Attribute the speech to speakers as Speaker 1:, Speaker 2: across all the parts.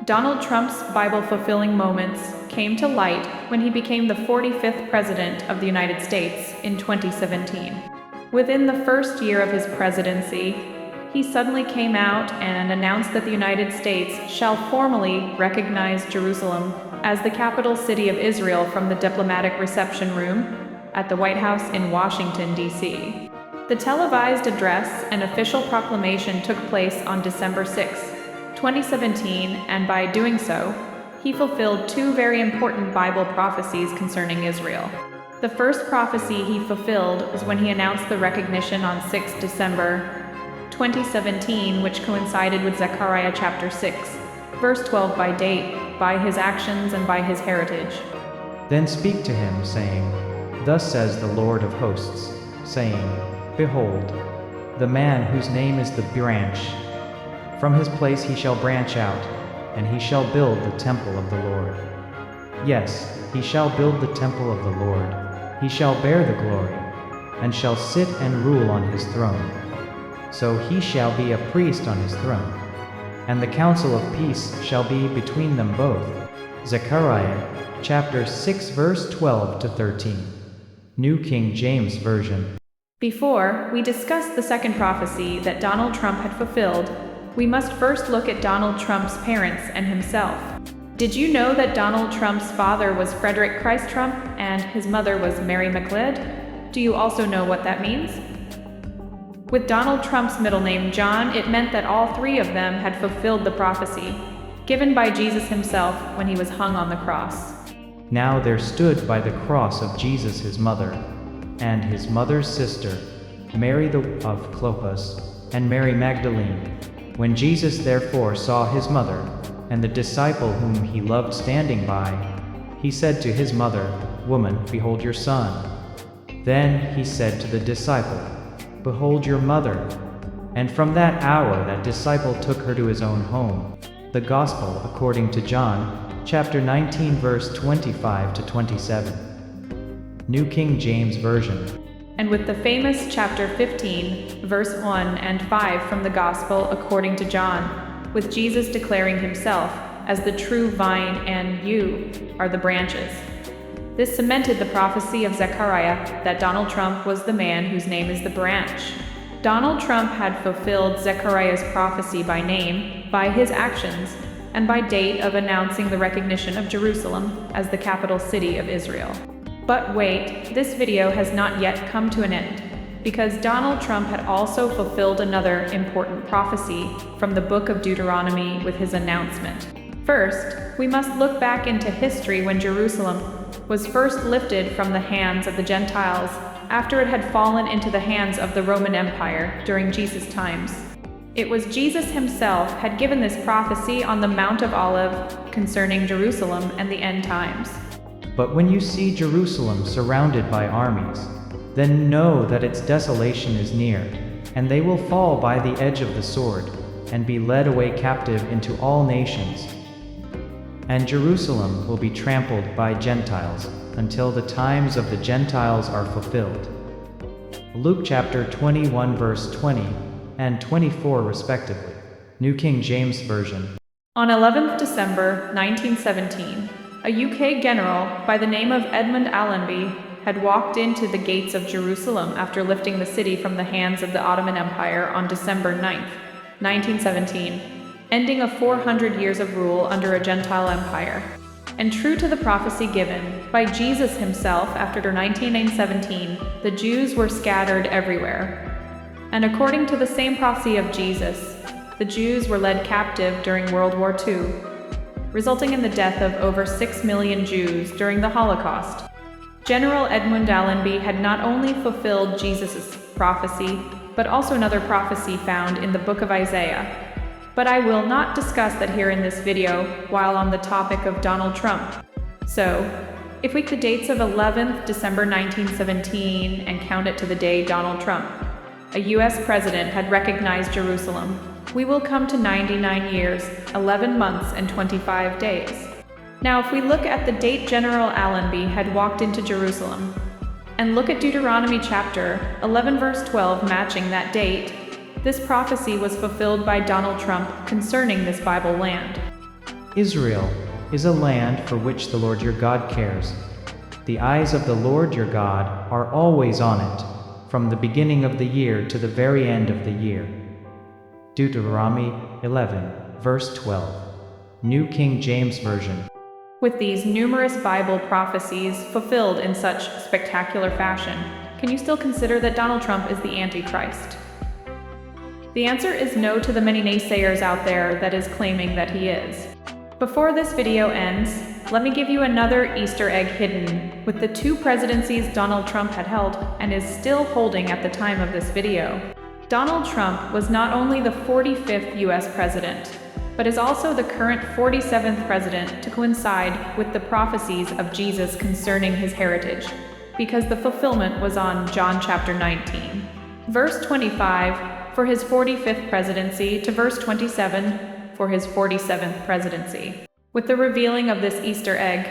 Speaker 1: Donald Trump's Bible-fulfilling moments came to light when he became the 45th President of the United States in 2017. Within the first year of his presidency, he suddenly came out and announced that the United States shall formally recognize Jerusalem as the capital city of Israel from the diplomatic reception room at the White House in Washington, D.C. The televised address and official proclamation took place on December 6, 2017, and by doing so, he fulfilled two very important Bible prophecies concerning Israel. The first prophecy he fulfilled was when he announced the recognition on 6 December 2017, which coincided with Zechariah chapter 6, verse 12 by date, by his actions and by his heritage.
Speaker 2: Then speak to him, saying, Thus says the Lord of hosts, saying, Behold, the man whose name is the branch. From his place he shall branch out, and he shall build the temple of the Lord. Yes, he shall build the temple of the Lord. He shall bear the glory, and shall sit and rule on his throne. So he shall be a priest on his throne, and the counsel of peace shall be between them both. Zechariah chapter 6 verse 12 to 13. New King James Version.
Speaker 1: Before we discuss the second prophecy that Donald Trump had fulfilled, we must first look at Donald Trump's parents and himself. Did you know that Donald Trump's father was Frederick Christ Trump and his mother was Mary McLeod? Do you also know what that means? With Donald Trump's middle name John, it meant that all three of them had fulfilled the prophecy given by Jesus himself when he was hung on the cross.
Speaker 2: Now there stood by the cross of Jesus his mother, and his mother's sister, Mary of Clopas, and Mary Magdalene. When Jesus therefore saw his mother, and the disciple whom he loved standing by, he said to his mother, Woman, behold your son. Then he said to the disciple, Behold your mother. And from that hour that disciple took her to his own home. The Gospel according to John, chapter 19 verse 25 to 27. New King James Version.
Speaker 1: And with the famous chapter 15, verse 1 and 5 from the Gospel according to John, with Jesus declaring himself as the true vine and you are the branches. This cemented the prophecy of Zechariah that Donald Trump was the man whose name is the branch. Donald Trump had fulfilled Zechariah's prophecy by name, by his actions, and by date of announcing the recognition of Jerusalem as the capital city of Israel. But wait, this video has not yet come to an end, because Donald Trump had also fulfilled another important prophecy from the book of Deuteronomy with his announcement. First, we must look back into history when Jerusalem was first lifted from the hands of the Gentiles after it had fallen into the hands of the Roman Empire during Jesus' times. It was Jesus himself had given this prophecy on the Mount of Olives concerning Jerusalem and the end times.
Speaker 2: But when you see Jerusalem surrounded by armies, then know that its desolation is near, and they will fall by the edge of the sword, and be led away captive into all nations. And Jerusalem will be trampled by Gentiles, until the times of the Gentiles are fulfilled. Luke chapter 21 verse 20 and 24 respectively. New King James Version.
Speaker 1: On 11th December 1917, a UK general by the name of Edmund Allenby had walked into the gates of Jerusalem after lifting the city from the hands of the Ottoman Empire on December 9th, 1917, ending a 400 years of rule under a Gentile empire. And true to the prophecy given by Jesus himself after 1917, the Jews were scattered everywhere. And according to the same prophecy of Jesus, the Jews were led captive during World War II, resulting in the death of over 6 million Jews during the Holocaust. General Edmund Allenby had not only fulfilled Jesus' prophecy, but also another prophecy found in the book of Isaiah. But I will not discuss that here in this video while on the topic of Donald Trump. So, if we take the dates of 11th December 1917 and count it to the day Donald Trump, a US president, had recognized Jerusalem, we will come to 99 years, 11 months, and 25 days. Now, if we look at the date General Allenby had walked into Jerusalem, and look at Deuteronomy chapter 11 verse 12 matching that date, this prophecy was fulfilled by Donald Trump concerning this Bible land.
Speaker 2: Israel is a land for which the Lord your God cares. The eyes of the Lord your God are always on it, from the beginning of the year to the very end of the year. Deuteronomy 11, verse 12. New King James Version.
Speaker 1: With these numerous Bible prophecies fulfilled in such spectacular fashion, can you still consider that Donald Trump is the Antichrist? The answer is no to the many naysayers out there that is claiming that he is. Before this video ends, let me give you another Easter egg hidden with the 2 presidencies Donald Trump had held and is still holding at the time of this video. Donald Trump was not only the 45th US president, but is also the current 47th president to coincide with the prophecies of Jesus concerning his heritage, because the fulfillment was on John chapter 19, verse 25 for his 45th presidency to verse 27 for his 47th presidency. With the revealing of this Easter egg,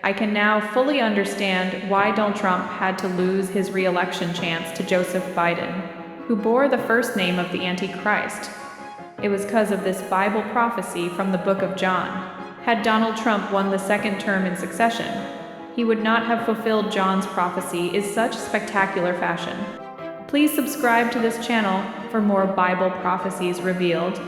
Speaker 1: I can now fully understand why Donald Trump had to lose his re-election chance to Joseph Biden, who bore the first name of the Antichrist. It was because of this Bible prophecy from the book of John. Had Donald Trump won the second term in succession, he would not have fulfilled John's prophecy in such spectacular fashion. Please subscribe to this channel for more Bible prophecies revealed.